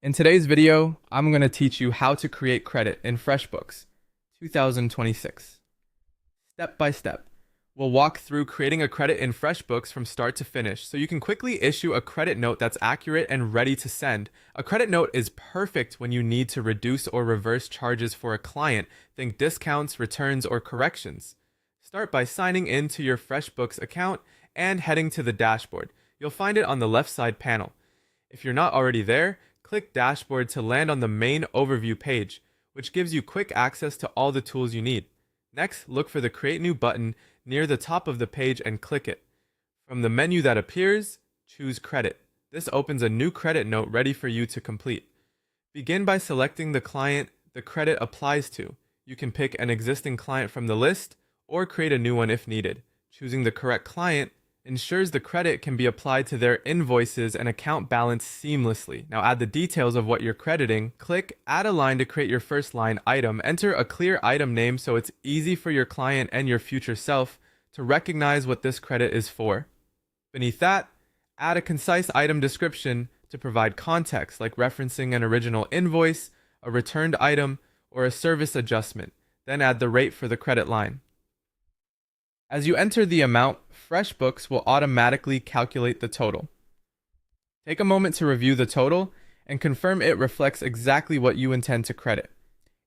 In today's video, I'm going to teach you how to create credit in FreshBooks 2026. Step by step, we'll walk through creating a credit in FreshBooks from start to finish so you can quickly issue a credit note that's accurate and ready to send. A credit note is perfect when you need to reduce or reverse charges for a client, think discounts, returns, or corrections. Start by signing in to your FreshBooks account and heading to the dashboard. You'll find it on the left side panel. If you're not already there, click Dashboard to land on the main overview page, which gives you quick access to all the tools you need. Next, look for the Create New button near the top of the page and click it. From the menu that appears, choose Credit. This opens a new credit note ready for you to complete. Begin by selecting the client the credit applies to. You can pick an existing client from the list or create a new one if needed. Choosing the correct client ensures the credit can be applied to their invoices and account balance seamlessly. Now add the details of what you're crediting. Click Add a line to create your first line item. Enter a clear item name so it's easy for your client and your future self to recognize what this credit is for. Beneath that, add a concise item description to provide context, like referencing an original invoice, a returned item, or a service adjustment. Then add the rate for the credit line. As you enter the amount, FreshBooks will automatically calculate the total. Take a moment to review the total and confirm it reflects exactly what you intend to credit.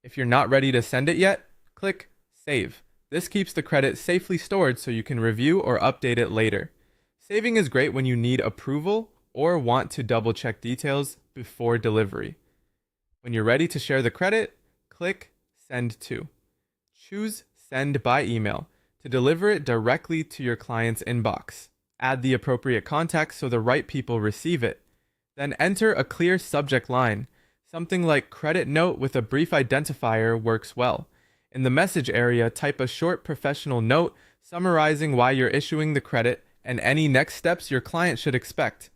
If you're not ready to send it yet, click Save. This keeps the credit safely stored so you can review or update it later. Saving is great when you need approval or want to double-check details before delivery. When you're ready to share the credit, click Send To. Choose Send by email to deliver it directly to your client's inbox. Add the appropriate context so the right people receive it. Then enter a clear subject line. Something like credit note with a brief identifier works well. In the message area, type a short professional note summarizing why you're issuing the credit and any next steps your client should expect.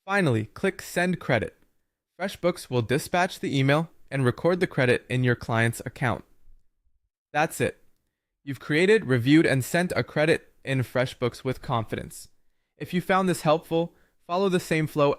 Finally, click Send Credit. FreshBooks will dispatch the email and record the credit in your client's account. That's it. You've created, reviewed, and sent a credit in FreshBooks with confidence. If you found this helpful, follow the same flow